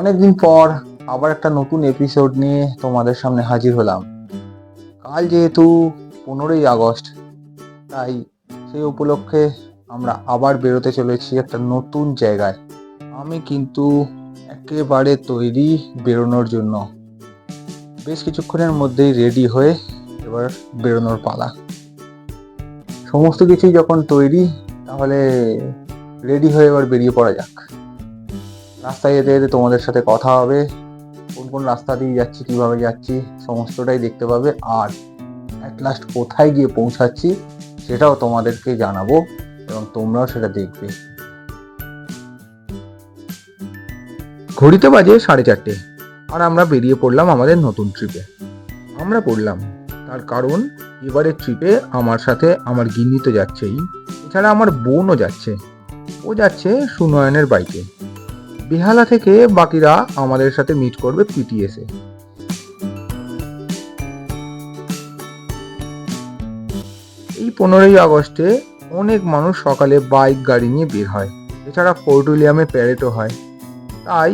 অনেকদিন পর আবার একটা নতুন এপিসোড নিয়ে তোমাদের সামনে হাজির হলাম। কাল যেহেতু 15ই আগস্ট, তাই সেই উপলক্ষে আমরা আবার বেরোতে চলেছি একটা নতুন জায়গায়। আমি কিন্তু একেবারে তৈরি বেরোনোর জন্য। বেশ কিছুক্ষণের মধ্যেই রেডি হয়ে এবার বেরোনোর পালা। সমস্ত কিছুই যখন তৈরি, তাহলে রেডি হয়ে এবার বেরিয়ে পড়া যাক। রাস্তায় যেতে যেতে তোমাদের সাথে কথা হবে, কোন কোন রাস্তা দিয়ে যাচ্ছি, কিভাবে যাচ্ছি, সমস্তটাই দেখতে পাবে। আর অ্যাট লাস্ট কোথায় গিয়ে পৌঁছাচ্ছি সেটাও তোমাদেরকে জানাবো এবং তোমরাও সেটা দেখবে। ঘড়িতে বাজে 4:30 আর আমরা বেরিয়ে পড়লাম আমাদের নতুন ট্রিপে। আমরা পড়লাম তার কারণ এবারের ট্রিপে আমার সাথে আমার গিন্নি তো যাচ্ছেই, এছাড়া আমার বোনও যাচ্ছে। ও যাচ্ছে সুনয়নের বাইকে। বেহালা থেকে বাকিরা আমাদের সাথে মিট করবে পিটিএসে। এই 15ই আগস্টে অনেক মানুষ সকালে বাইক গাড়ি নিয়ে বের হয়, এছাড়া ফোর্ট উইলিয়ামে প্যারেডও হয়, তাই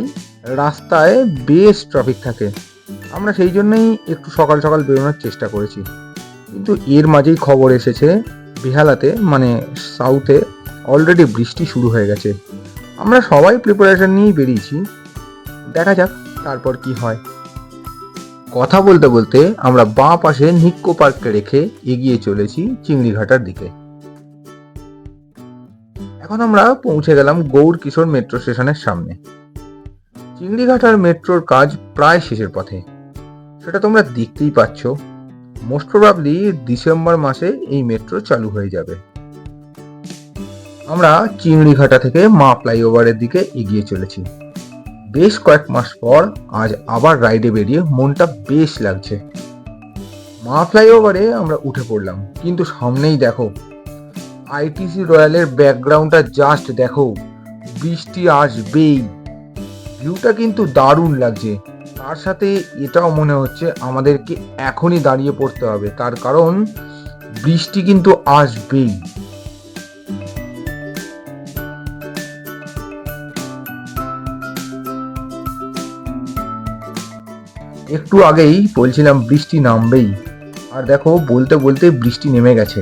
রাস্তায় বেশ ট্রাফিক থাকে। আমরা সেই জন্যই একটু সকাল সকাল বেরোনোর চেষ্টা করেছি, কিন্তু এর মাঝেই খবর এসেছে বেহালাতে মানে সাউথে অলরেডি বৃষ্টি শুরু হয়ে গেছে। আমরা সবাই প্রিপারেশন নিয়েই বেরিয়েছি, দেখা যাক তারপর কি হয়। কথা বলতে বলতে আমরা বাঁ পাশে নিক্কো পার্ককে রেখে এগিয়ে চলেছি চিংড়িঘাটার দিকে। এখন আমরা পৌঁছে গেলাম গৌর কিশোর মেট্রো স্টেশনের সামনে। চিংড়িঘাটার মেট্রোর কাজ প্রায় শেষের পথে, সেটা তোমরা দেখতেই পাচ্ছ। মোস্ট প্রবাবলি ডিসেম্বর মাসে এই মেট্রো চালু হয়ে যাবে। আমরা চিংড়িঘাটা থেকে মা ফ্লাইওভারের দিকে এগিয়ে চলেছি। বেশ কয়েক মাস পর আজ আবার রাইডে বেরিয়ে মনটা বেশ লাগছে। মা ফ্লাইওভারে আমরা উঠে পড়লাম, কিন্তু সামনেই দেখো আইটিসি রয়্যালের ব্যাকগ্রাউন্ডটা জাস্ট দেখো, বৃষ্টি আসবেই। ভিউটা কিন্তু দারুণ লাগছে। তার সাথে এটাও মনে হচ্ছে আমাদেরকে এখনই দাঁড়িয়ে পড়তে হবে, তার কারণ বৃষ্টি কিন্তু আসবেই। একটু আগেই বলছিলাম বৃষ্টি নামবেই, আর দেখো বলতে বলতে বৃষ্টি নেমে গেছে।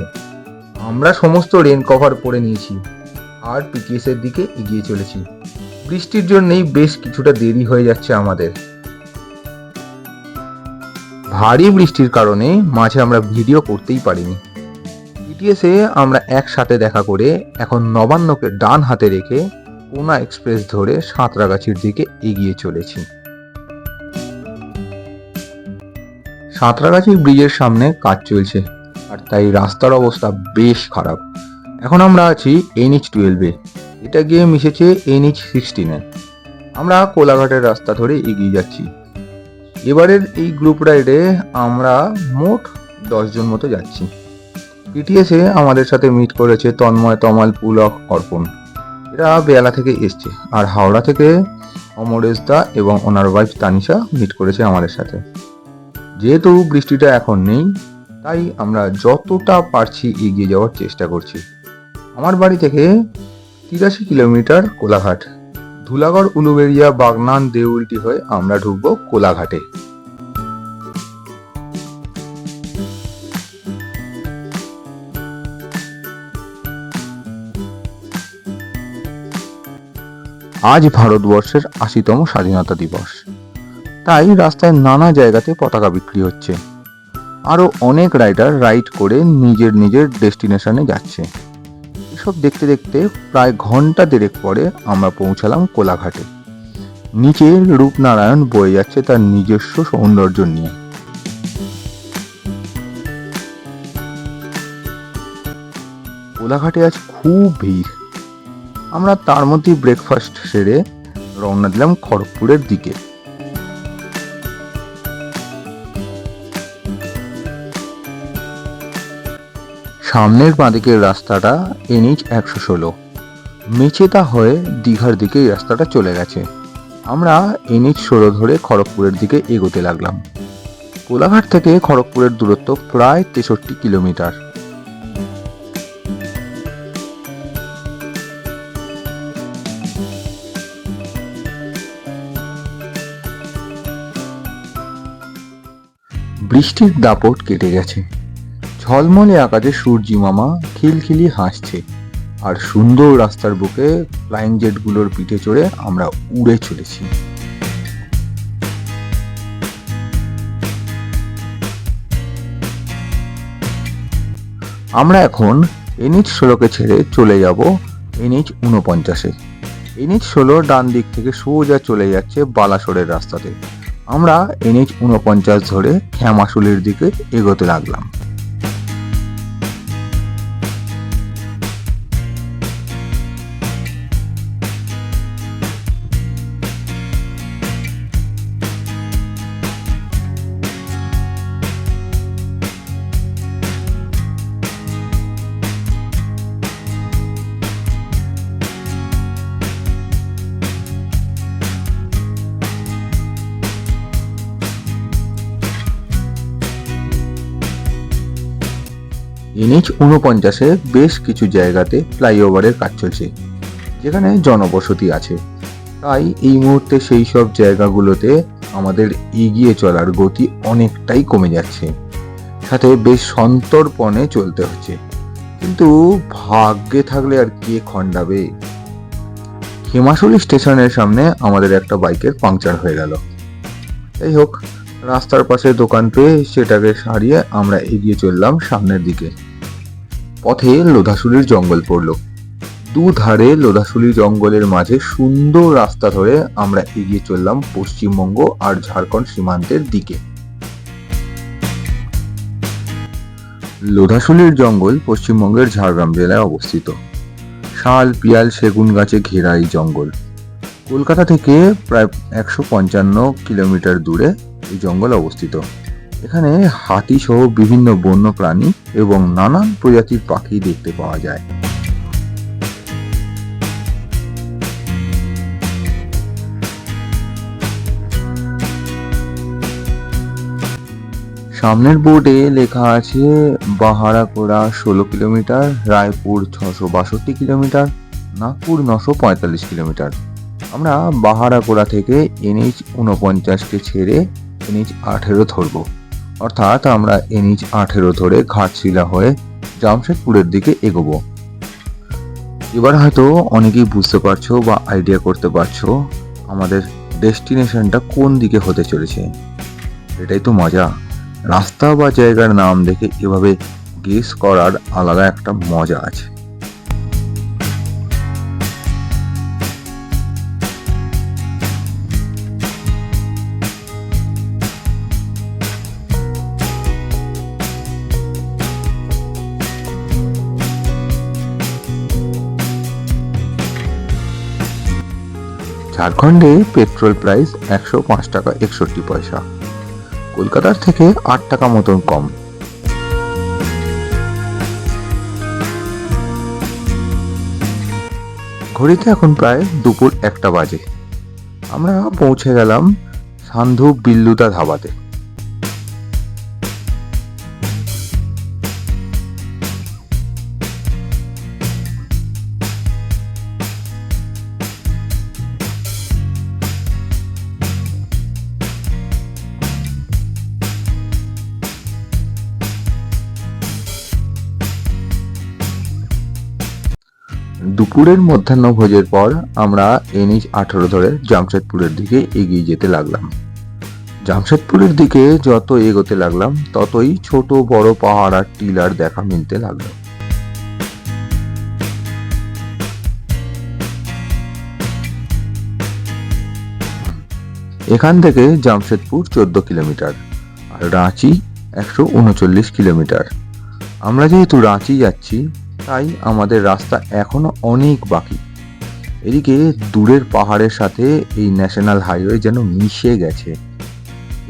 আমরা সমস্ত রেন কভার পরে নিয়েছি আর পিটিএস এর দিকে এগিয়ে চলেছি। বৃষ্টির জন্যই বেশ কিছুটা দেরি হয়ে যাচ্ছে আমাদের। ভারী বৃষ্টির কারণে মাঝে আমরা ভিডিও করতেই পারিনি। পিটিএসে আমরা একসাথে দেখা করে এখন নবান্নকে ডান হাতে রেখে কোনা এক্সপ্রেস ধরে সাঁতরাগাছির দিকে এগিয়ে চলেছি। সাঁতরাগাছি ব্রিজের সামনে কাজ চলছে, আর তাই রাস্তার অবস্থা বেশ খারাপ। এখন আমরা আছি NH-12-এ, এটা গিয়ে মিশেছে NH-16-এ। আমরা কোলাঘাটের রাস্তা ধরে এগিয়ে যাচ্ছি। এবারের এই গ্রুপ রাইডে আমরা মোট 10 জন মতো যাচ্ছি। পিটিএসে আমাদের সাথে মিট করেছে তন্ময়, তমাল, পুলক, অর্পণ। এরা বেহালা থেকে এসছে, আর হাওড়া থেকে অমরেশ দা এবং ওনার ওয়াইফ তানিশা মিট করেছে আমাদের সাথে। যেহেতু বৃষ্টিটা এখন নেই, তাই আমরা যতটা পারছি এগিয়ে যাওয়ার চেষ্টা করছি। আমার বাড়ি থেকে 83 কিলোমিটার কোলাঘাট। ধুলাগড়, উলুবেড়িয়া, বাগনান, দেউলটি হয়ে আমরা ঢুকবো কোলাঘাটে। আজ ভারতবর্ষের 80তম স্বাধীনতা দিবস, তাই রাস্তায় নানা জায়গাতে পতাকা বিক্রি হচ্ছে। আরও অনেক রাইডার রাইড করে নিজের নিজের ডেস্টিনেশনে যাচ্ছে। এসব দেখতে দেখতে প্রায় ঘন্টা দেড়েক পরে আমরা পৌঁছালাম কোলাঘাটে। নিচে রূপনারায়ণ বয়ে যাচ্ছে তার নিজস্ব সৌন্দর্য নিয়ে। কোলাঘাটে আজ খুব ভিড়। আমরা তার মধ্যেই ব্রেকফাস্ট সেরে রওনা দিলাম খড়গপুরের দিকে। সামনের বাঁদিকের রাস্তাটা NH-116, মেচেদা হয়ে দীঘার দিকে এই রাস্তাটা চলে গেছে। আমরা NH-16 ধরে খড়গপুরের দিকে এগোতে লাগলাম। কোলাঘাট থেকে খড়গপুরের দূরত্ব প্রায় 63 কিলোমিটার। বৃষ্টির দাপট কেটে গেছে, ঝলমলে আকাশে সূর্যি মামা খিলখিলি হাসছে, আর সুন্দর রাস্তার বুকে ফ্লাইং জেটগুলোর পিঠে চড়ে আমরা উড়ে চলেছি। আমরা এখন NH-16 ছেড়ে চলে যাব NH-49-এ। NH-16 ডান দিক থেকে সোজা চলে যাচ্ছে বালাসোরের রাস্তাতে। আমরা NH-49 ধরে খ্যামাশুলির দিকে এগোতে লাগলাম। NH-49-এ বেশ কিছু জায়গাতে ফ্লাইওভারের কাজ চলছে, যেখানে জনবসতি আছে। তাই এই মুহূর্তে সেই সব জায়গাগুলোতে আমাদের এগিয়ে চলার গতি অনেকটাই কমে যাচ্ছে, সাথে বেশ সন্তর্পণে চলতে হচ্ছে। কিন্তু ভাগ্যে থাকলে আর কে খণ্ডাবে। খেমাশুলি স্টেশনের সামনে আমাদের একটা বাইকের পাংচার হয়ে গেল। যাই হোক, রাস্তার পাশে দোকান পেয়ে সেটাকে সারিয়ে আমরা এগিয়ে চললাম সামনের দিকে। পথে লোধাশুলির জঙ্গল পড়ল। দুধারে লোধাশুলি জঙ্গলের মাঝে সুন্দর রাস্তা ধরে আমরা এগিয়ে চললাম পশ্চিমবঙ্গ আর ঝাড়খণ্ড সীমান্তের দিকে। লোধাশুলির জঙ্গল পশ্চিমবঙ্গের ঝাড়গ্রাম জেলায় অবস্থিত। শাল, পিয়াল, সেগুন গাছে ঘেরা এই জঙ্গল। কলকাতা থেকে প্রায় 155 কিলোমিটার দূরে এই জঙ্গল অবস্থিত। এখানে হাতি সহ বিভিন্ন বন্য প্রাণী এবং নানান প্রজাতির পাখি দেখতে পাওয়া যায়। সামনের বোর্ডে লেখা আছে বাহারাকোড়া 16 kilometre, Raipur 662 kilometre, Nagpur 945 kilometre. আমরা বাহারাকোড়া থেকে NH-49-কে ছেড়ে NH-18 ধরব, অর্থাৎ আমরা NH-18 ধরে ঘাটশিলা হয়ে জামশেদপুরের দিকে এগোবো। এবার হয়তো অনেকেই বুঝতে পারছো বা আইডিয়া করতে পারছো আমাদের ডেস্টিনেশনটা কোন দিকে হতে চলেছে। এটাই তো মজা। রাস্তা বা জায়গার নাম দেখে এভাবে গেস করার আলাদা একটা মজা আছে। ঝাড়খণ্ডে পেট্রোল প্রাইস 105 টাকা 61 পয়সা, কলকাতার থেকে 8 টাকা মতন কম। ঘড়িতে এখন প্রায় দুপুর 1টা বাজে। আমরা পৌঁছে গেলাম সান্ধু বিল্লুদা ধাবাতে। দুপুরের মধ্যাহ্নভোজের পর আমরা NH-18 ধরে জামশেদপুরের দিকে এগিয়ে যেতে লাগলাম। জামশেদপুরের দিকে যত এগোতে লাগলাম ততই ছোট বড় পাহাড় আর টিলার দেখা মিলতে লাগলো। এখান থেকে জামশেদপুর 14 কিলোমিটার আর রাঁচি 139 কিলোমিটার। আমরা যেহেতু রাঁচি যাচ্ছি তাই আমাদের রাস্তা এখনো অনেক বাকি। এদিকে দূরের পাহাড়ের সাথে এই ন্যাশনাল হাইওয়ে যেন মিশে গেছে।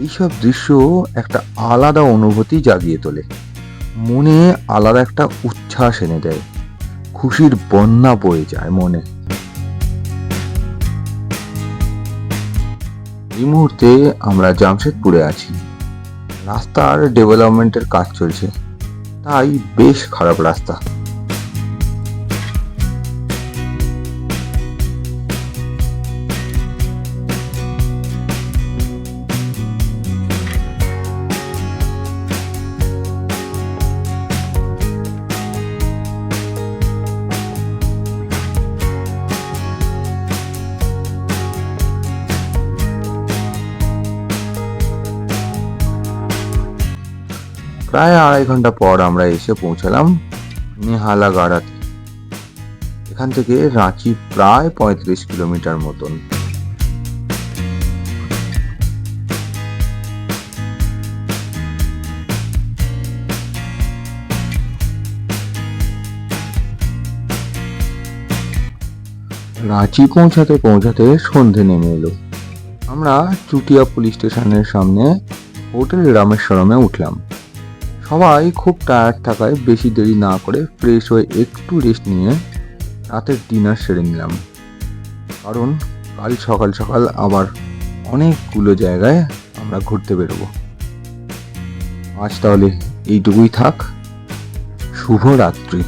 এইসব দৃশ্য একটা আলাদা অনুভূতি জাগিয়ে তোলে, মনে আলাদা একটা উচ্ছ্বাস এনে দেয়, খুশির বন্যা বয়ে যায় মনে। এই মুহূর্তে আমরা জামশেদপুরে আছি। রাস্তার ডেভেলপমেন্টের কাজ চলছে, তাই বেশ খারাপ রাস্তা। প্রায় 2.5 ঘন্টা পর আমরা এসে পৌঁছালাম নেহালাগাড়াতে। এখান থেকে রাঁচি প্রায় 35 কিলোমিটার মতন। রাঁচি পৌঁছাতে পৌঁছাতে সন্ধে নেমে এলো। আমরা চুটিয়া পুলিশ স্টেশনের সামনে হোটেল রামেশ্বরমে উঠলাম। সবাই খুব টায়ার্ড থাকায় বেশি দেরি না করে ফ্রেশ হয়ে একটু রেস্ট নিয়ে রাতের ডিনার সেরে নিলাম, কারণ কাল সকাল সকাল আবার অনেকগুলো জায়গায় আমরা ঘুরতে বেরোবো। আজ তাহলে এইটুকুই থাক। শুভরাত্রি।